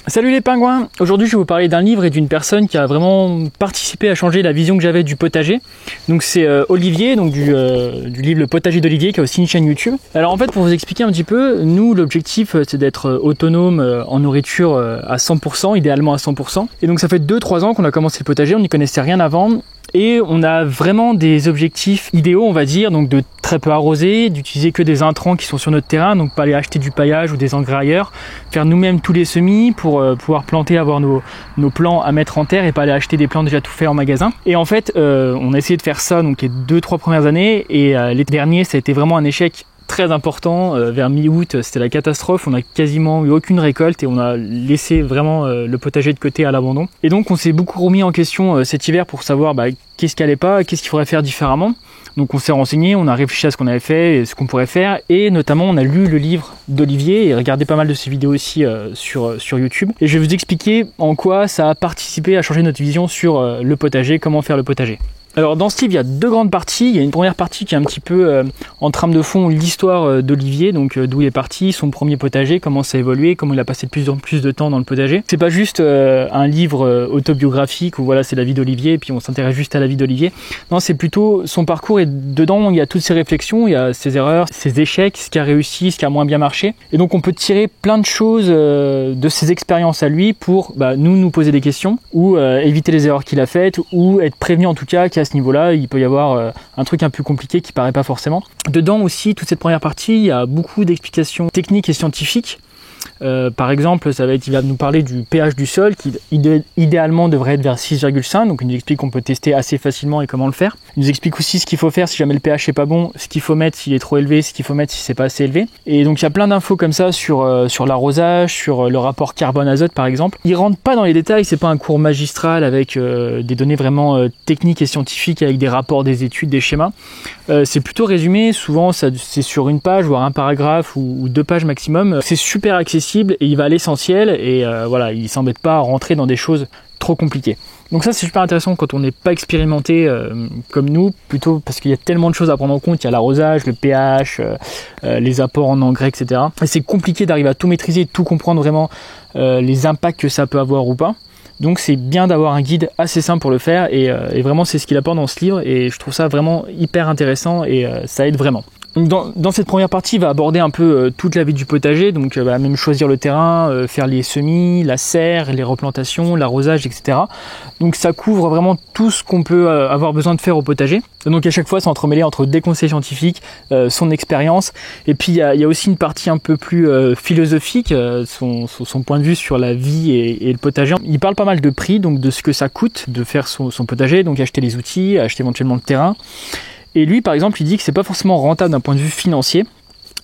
Salut les pingouins! Aujourd'hui je vais vous parler d'un livre et d'une personne qui a vraiment participé à changer la vision que j'avais du potager. Donc c'est Olivier, donc du livre Le Potager d'Olivier, qui a aussi une chaîne YouTube. Alors en fait, pour vous expliquer un petit peu, nous l'objectif c'est d'être autonome en nourriture à 100%, idéalement à 100%. Et donc ça fait 2-3 ans qu'on a commencé le potager, on n'y connaissait rien avant. Et on a vraiment des objectifs idéaux, on va dire, donc de très peu arroser, d'utiliser que des intrants qui sont sur notre terrain, donc pas aller acheter du paillage ou des engrais ailleurs, faire nous-mêmes tous les semis pour pouvoir planter, avoir nos plants à mettre en terre et pas aller acheter des plants déjà tout faits en magasin. Et en fait, on a essayé de faire ça donc les 2-3 premières années et l'été dernier, ça a été vraiment un échec très important. Vers mi-août, c'était la catastrophe. On n'a quasiment eu aucune récolte et on a laissé vraiment le potager de côté à l'abandon. Et donc on s'est beaucoup remis en question cet hiver pour savoir qu'est-ce qui allait pas, qu'est-ce qu'il faudrait faire différemment. Donc on s'est renseigné, on a réfléchi à ce qu'on avait fait et ce qu'on pourrait faire, et notamment on a lu le livre d'Olivier et regardé pas mal de ses vidéos aussi sur YouTube. Et je vais vous expliquer en quoi ça a participé à changer notre vision sur le potager, comment faire le potager. Alors dans ce livre, il y a 2 grandes parties. Il y a une première partie qui est un petit peu en trame de fond l'histoire d'Olivier, donc d'où il est parti, son premier potager, comment ça a évolué, comment il a passé de plus en plus de temps dans le potager. C'est pas juste un livre autobiographique où voilà, c'est la vie d'Olivier et puis on s'intéresse juste à la vie d'Olivier. Non, c'est plutôt son parcours, et dedans il y a toutes ses réflexions, il y a ses erreurs, ses échecs, ce qui a réussi, ce qui a moins bien marché. Et donc on peut tirer plein de choses de ses expériences à lui pour nous poser des questions ou éviter les erreurs qu'il a faites, ou être prévenu en tout cas qu'à ce niveau-là, il peut y avoir un truc un peu compliqué qui paraît pas forcément. Dedans aussi, toute cette première partie, il y a beaucoup d'explications techniques et scientifiques. Par exemple, il va nous parler du pH du sol qui idéalement devrait être vers 6,5, donc il nous explique qu'on peut tester assez facilement et comment le faire. Il nous explique aussi ce qu'il faut faire si jamais le pH n'est pas bon, ce qu'il faut mettre s'il est trop élevé, ce qu'il faut mettre si c'est pas assez élevé. Et donc il y a plein d'infos comme ça sur l'arrosage, sur le rapport carbone-azote par exemple. Il rentre pas dans les détails, c'est pas un cours magistral avec des données vraiment techniques et scientifiques avec des rapports, des études, des schémas. C'est plutôt résumé, souvent c'est sur une page, voire un paragraphe ou 2 pages maximum. C'est super accessible et il va à l'essentiel et voilà, il s'embête pas à rentrer dans des choses trop compliquées. Donc ça c'est super intéressant quand on n'est pas expérimenté comme nous, plutôt parce qu'il y a tellement de choses à prendre en compte. Il y a l'arrosage, le pH, les apports en engrais, etc. Et c'est compliqué d'arriver à tout maîtriser, de tout comprendre vraiment les impacts que ça peut avoir ou pas. Donc c'est bien d'avoir un guide assez simple pour le faire et vraiment c'est ce qu'il apporte dans ce livre et je trouve ça vraiment hyper intéressant et ça aide vraiment. Donc dans cette première partie, il va aborder un peu toute la vie du potager, donc même choisir le terrain, faire les semis, la serre, les replantations, l'arrosage, etc. Donc ça couvre vraiment tout ce qu'on peut avoir besoin de faire au potager. Donc à chaque fois, c'est entremêlé entre des conseils scientifiques, son expérience, et puis il y a aussi une partie un peu plus philosophique, son point de vue sur la vie et le potager. Il parle pas mal de prix, donc de ce que ça coûte de faire son potager, donc acheter les outils, acheter éventuellement le terrain. Et lui, par exemple, il dit que c'est pas forcément rentable d'un point de vue financier.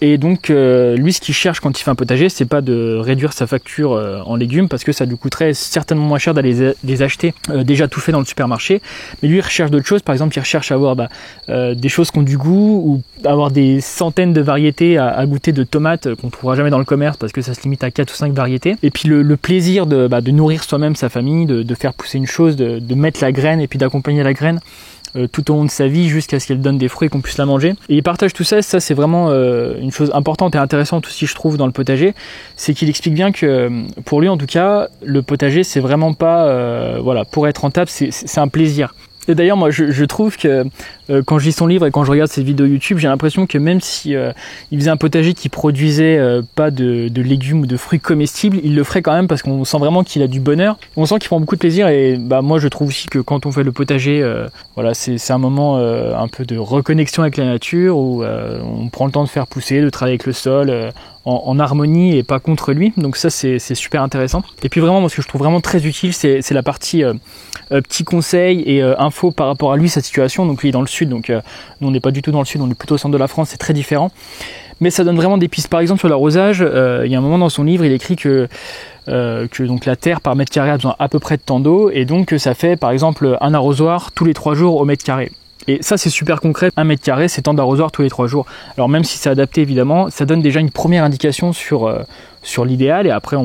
Et donc, lui, ce qu'il cherche quand il fait un potager, c'est pas de réduire sa facture en légumes, parce que ça lui coûterait certainement moins cher d'aller les acheter déjà tout fait dans le supermarché. Mais lui, il recherche d'autres choses. Par exemple, il recherche à avoir des choses qui ont du goût, ou avoir des centaines de variétés à goûter de tomates qu'on trouvera jamais dans le commerce, parce que ça se limite à 4 ou 5 variétés. Et puis le plaisir de nourrir soi-même sa famille, de faire pousser une chose, de mettre la graine et puis d'accompagner la graine tout au long de sa vie jusqu'à ce qu'elle donne des fruits et qu'on puisse la manger. Et il partage tout ça, c'est vraiment une chose importante et intéressante aussi, je trouve, dans le potager, c'est qu'il explique bien que pour lui en tout cas, le potager c'est vraiment pas pour être rentable, c'est un plaisir. Et d'ailleurs, moi, je trouve que quand je lis son livre et quand je regarde ses vidéos YouTube, j'ai l'impression que même si il faisait un potager qui produisait pas de légumes ou de fruits comestibles, il le ferait quand même parce qu'on sent vraiment qu'il a du bonheur. On sent qu'il prend beaucoup de plaisir et moi, je trouve aussi que quand on fait le potager, c'est un moment un peu de reconnexion avec la nature où on prend le temps de faire pousser, de travailler avec le sol en harmonie et pas contre lui. Donc ça, c'est super intéressant. Et puis vraiment, moi, ce que je trouve vraiment très utile, c'est la partie petits conseils et infos par rapport à lui, sa situation. Donc lui il est dans le sud, donc nous on n'est pas du tout dans le sud, on est plutôt au centre de la France, c'est très différent. Mais ça donne vraiment des pistes. Par exemple sur l'arrosage, il y a un moment dans son livre, il écrit que donc la terre par mètre carré a besoin à peu près de tant d'eau, et donc ça fait par exemple un arrosoir tous les 3 jours au mètre carré. Et ça c'est super concret, 1 mètre carré c'est tant d'arrosoirs tous les 3 jours. Alors même si c'est adapté évidemment, ça donne déjà une première indication sur l'idéal, et après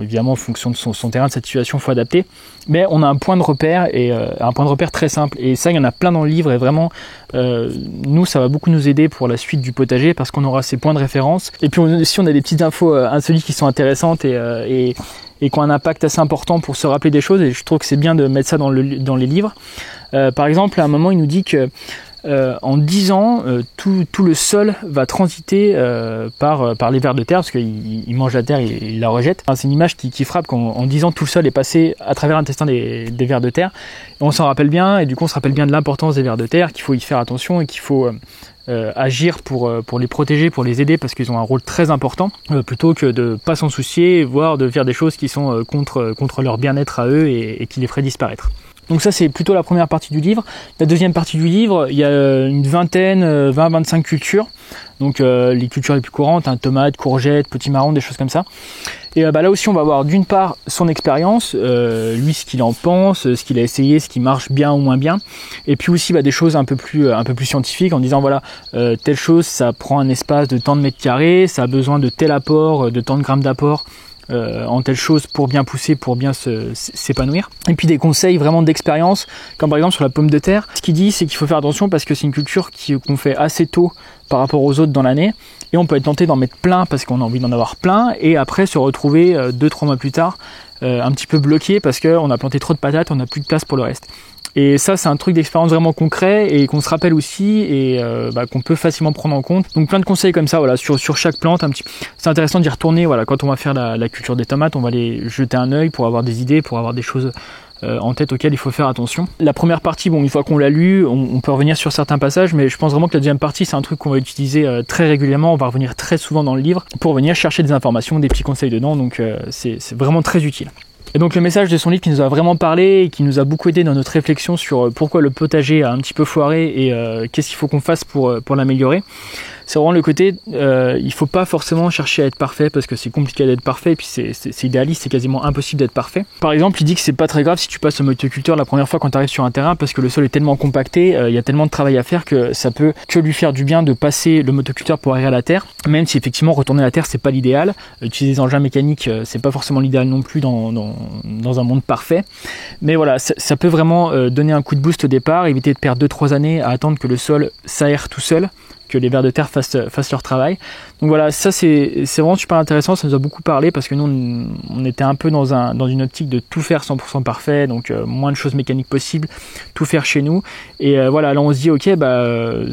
évidemment en fonction de son terrain, de sa situation, il faut adapter. Mais on a un point de repère, et un point de repère très simple, et ça il y en a plein dans le livre, et vraiment nous ça va beaucoup nous aider pour la suite du potager parce qu'on aura ces points de référence. Et puis si on a des petites infos insolites qui sont intéressantes et et qui ont un impact assez important pour se rappeler des choses, et je trouve que c'est bien de mettre ça dans les livres. Par exemple, à un moment, il nous dit que en 10 ans, tout le sol va transiter par les vers de terre, parce qu'il mange la terre et il la rejette. Enfin, c'est une image qui frappe quand en 10 ans, tout le sol est passé à travers l'intestin des vers de terre. Et on s'en rappelle bien, et du coup on se rappelle bien de l'importance des vers de terre, qu'il faut y faire attention et qu'il faut agir pour les protéger, pour les aider, parce qu'ils ont un rôle très important, plutôt que de pas s'en soucier, voire de faire des choses qui sont contre leur bien-être à eux et qui les feraient disparaître. Donc ça, c'est plutôt la première partie du livre. La deuxième partie du livre, il y a une vingtaine, 20-25 cultures. Donc les cultures les plus courantes, tomates, courgettes, petits marrons, des choses comme ça. Et là aussi, on va voir d'une part son expérience, lui ce qu'il en pense, ce qu'il a essayé, ce qui marche bien ou moins bien. Et puis aussi des choses un peu plus scientifiques, en disant voilà, telle chose, ça prend un espace de tant de mètres carrés, ça a besoin de tel apport, de tant de grammes d'apport. En telle chose pour bien pousser, pour bien s'épanouir. Et puis des conseils vraiment d'expérience, comme par exemple sur la pomme de terre. Ce qu'il dit, c'est qu'il faut faire attention parce que c'est une culture qu'on fait assez tôt par rapport aux autres dans l'année, et on peut être tenté d'en mettre plein parce qu'on a envie d'en avoir plein, et après se retrouver 2-3 mois plus tard un petit peu bloqué parce qu'on a planté trop de patates, on n'a plus de place pour le reste. Et ça, c'est un truc d'expérience vraiment concret et qu'on se rappelle aussi et qu'on peut facilement prendre en compte. Donc plein de conseils comme ça, voilà, sur chaque plante un petit peu. C'est intéressant d'y retourner, voilà, quand on va faire la culture des tomates, on va les jeter un œil pour avoir des idées, pour avoir des choses en tête auxquelles il faut faire attention. La première partie, une fois qu'on l'a lu, on peut revenir sur certains passages, mais je pense vraiment que la deuxième partie, c'est un truc qu'on va utiliser très régulièrement. On va revenir très souvent dans le livre pour venir chercher des informations, des petits conseils dedans, donc c'est vraiment très utile. Et donc le message de son livre qui nous a vraiment parlé et qui nous a beaucoup aidé dans notre réflexion sur pourquoi le potager a un petit peu foiré et qu'est-ce qu'il faut qu'on fasse pour l'améliorer, c'est vraiment le côté il faut pas forcément chercher à être parfait parce que c'est compliqué d'être parfait et puis c'est idéaliste, c'est quasiment impossible d'être parfait. Par exemple, il dit que c'est pas très grave si tu passes au motoculteur la première fois quand tu arrives sur un terrain parce que le sol est tellement compacté, il y a tellement de travail à faire que ça peut que lui faire du bien de passer le motoculteur pour aérer la terre, même si effectivement retourner la terre c'est pas l'idéal, utiliser des engins mécaniques c'est pas forcément l'idéal non plus dans un monde parfait, mais voilà, ça peut vraiment donner un coup de boost au départ, éviter de perdre 2-3 années à attendre que le sol s'aère tout seul, que les vers de terre fassent leur travail. Donc voilà, ça c'est vraiment super intéressant, ça nous a beaucoup parlé parce que nous on était un peu dans une optique de tout faire 100% parfait, donc moins de choses mécaniques possibles, tout faire chez nous. Et voilà, là on se dit ok,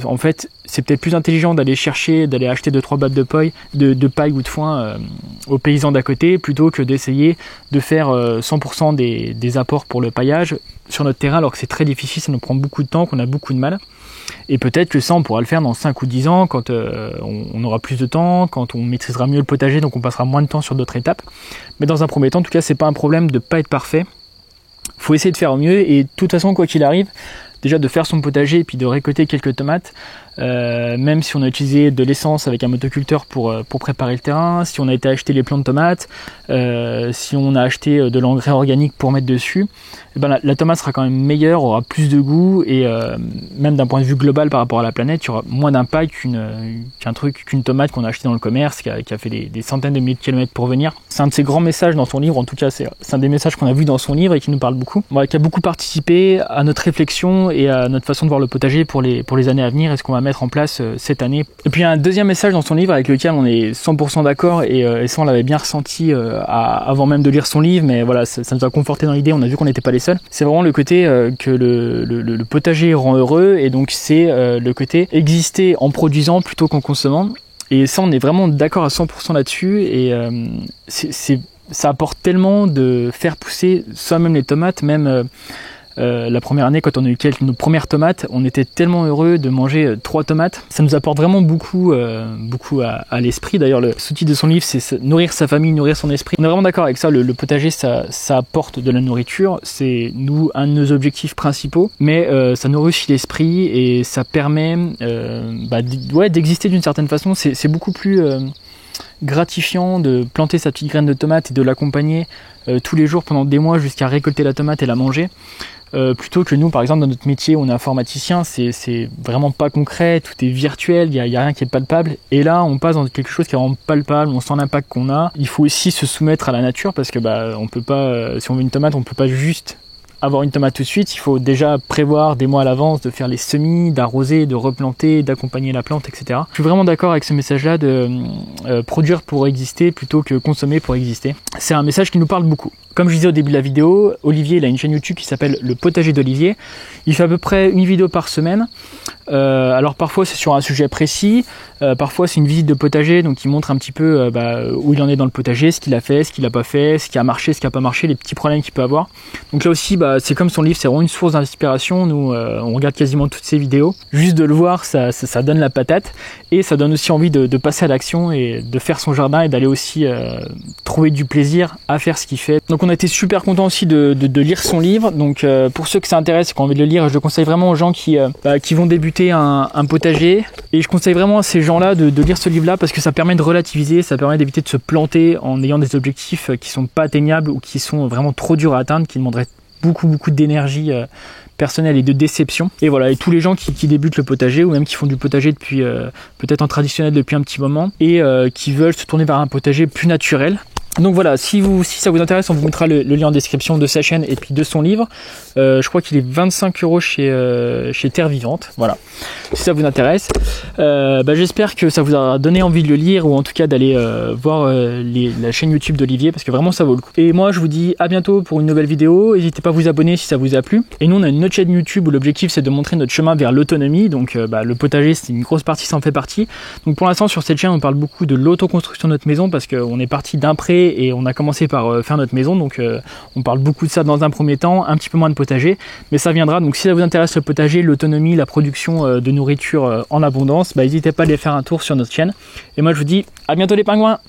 en fait c'est peut-être plus intelligent d'aller acheter 2-3 battes de paille ou de foin aux paysans d'à côté plutôt que d'essayer de faire 100% des apports pour le paillage sur notre terrain alors que c'est très difficile, ça nous prend beaucoup de temps, qu'on a beaucoup de mal. Et peut-être que ça on pourra le faire dans 5 ou 10 ans quand on aura plus de temps, quand on maîtrisera mieux le potager, donc on passera moins de temps sur d'autres étapes. Mais dans un premier temps, en tout cas, c'est pas un problème de pas être parfait. Faut essayer de faire au mieux et de toute façon, quoi qu'il arrive, déjà de faire son potager et puis de récolter quelques tomates, même si on a utilisé de l'essence avec un motoculteur pour préparer le terrain, si on a été acheter les plants de tomates, si on a acheté de l'engrais organique pour mettre dessus, la tomate sera quand même meilleure, aura plus de goût et même d'un point de vue global par rapport à la planète, il y aura moins d'impact qu'une tomate qu'on a achetée dans le commerce, qui a fait des centaines de milliers de kilomètres pour venir. C'est un de ses grands messages dans son livre, en tout cas c'est un des messages qu'on a vu dans son livre et qui nous parle beaucoup, qui a beaucoup participé à notre réflexion et à notre façon de voir le potager pour les années à venir et ce qu'on va mettre en place cette année. Et puis il y a un deuxième message dans son livre avec lequel on est 100% d'accord et ça on l'avait bien ressenti avant même de lire son livre, mais voilà, ça nous a conforté dans l'idée, on a vu qu'on n'était pas les seuls. C'est vraiment le côté que le potager rend heureux et donc c'est le côté exister en produisant plutôt qu'en consommant. Et ça on est vraiment d'accord à 100% là-dessus et ça apporte tellement de faire pousser soi-même les tomates, même la première année quand on a eu nos premières tomates, on était tellement heureux de manger 3 tomates. Ça nous apporte vraiment beaucoup à l'esprit. D'ailleurs le sous-titre de son livre c'est nourrir sa famille, nourrir son esprit. On est vraiment d'accord avec ça, le potager ça apporte de la nourriture, c'est un de nos objectifs principaux, mais ça nourrit aussi l'esprit et ça permet d'exister d'une certaine façon. C'est beaucoup plus gratifiant de planter sa petite graine de tomate et de l'accompagner tous les jours pendant des mois jusqu'à récolter la tomate et la manger. Plutôt que nous, par exemple, dans notre métier, on est informaticien, c'est vraiment pas concret, tout est virtuel, il y a rien qui est palpable. Et là, on passe dans quelque chose qui est vraiment palpable, on sent l'impact qu'on a. Il faut aussi se soumettre à la nature parce que on peut pas, si on veut une tomate, on peut pas juste avoir une tomate tout de suite, il faut déjà prévoir des mois à l'avance de faire les semis, d'arroser, de replanter, d'accompagner la plante, etc. Je suis vraiment d'accord avec ce message-là de produire pour exister plutôt que consommer pour exister. C'est un message qui nous parle beaucoup. Comme je disais au début de la vidéo, Olivier il a une chaîne YouTube qui s'appelle Le Potager d'Olivier. Il fait à peu près une vidéo par semaine. Alors parfois c'est sur un sujet précis, parfois c'est une visite de potager, donc il montre un petit peu où il en est dans le potager, ce qu'il a fait, ce qu'il n'a pas fait, ce qui a marché, ce qui n'a pas marché, les petits problèmes qu'il peut avoir. Donc là aussi c'est comme son livre, c'est vraiment une source d'inspiration. Nous on regarde quasiment toutes ses vidéos, juste de le voir ça donne la patate, et ça donne aussi envie de passer à l'action et de faire son jardin et d'aller aussi trouver du plaisir à faire ce qu'il fait. Donc on a été super content aussi de lire son livre. Donc pour ceux que ça intéresse, qui ont envie de le lire, je le conseille vraiment aux gens qui vont débuter un potager, et je conseille vraiment à ces gens-là de lire ce livre-là parce que ça permet de relativiser, ça permet d'éviter de se planter en ayant des objectifs qui sont pas atteignables ou qui sont vraiment trop durs à atteindre, qui demanderaient beaucoup d'énergie personnelle et de déception. Et voilà, et tous les gens qui débutent le potager ou même qui font du potager depuis peut-être en traditionnel depuis un petit moment et qui veulent se tourner vers un potager plus naturel. Donc voilà, si ça vous intéresse, on vous mettra le lien en description de sa chaîne et puis de son livre. Je crois qu'il est 25 € chez Terre Vivante. Voilà, si ça vous intéresse. J'espère que ça vous a donné envie de le lire ou en tout cas d'aller voir la chaîne YouTube d'Olivier parce que vraiment ça vaut le coup. Et moi je vous dis à bientôt pour une nouvelle vidéo. N'hésitez pas à vous abonner si ça vous a plu. Et nous on a une autre chaîne YouTube où l'objectif c'est de montrer notre chemin vers l'autonomie. Donc le potager c'est une grosse partie, ça en fait partie. Donc pour l'instant sur cette chaîne on parle beaucoup de l'autoconstruction de notre maison parce qu'on est parti d'un pré et on a commencé par faire notre maison, donc on parle beaucoup de ça dans un premier temps, un petit peu moins de potager, mais ça viendra. Donc si ça vous intéresse le potager, l'autonomie, la production de nourriture en abondance, n'hésitez pas à aller faire un tour sur notre chaîne. Et moi je vous dis à bientôt les pingouins.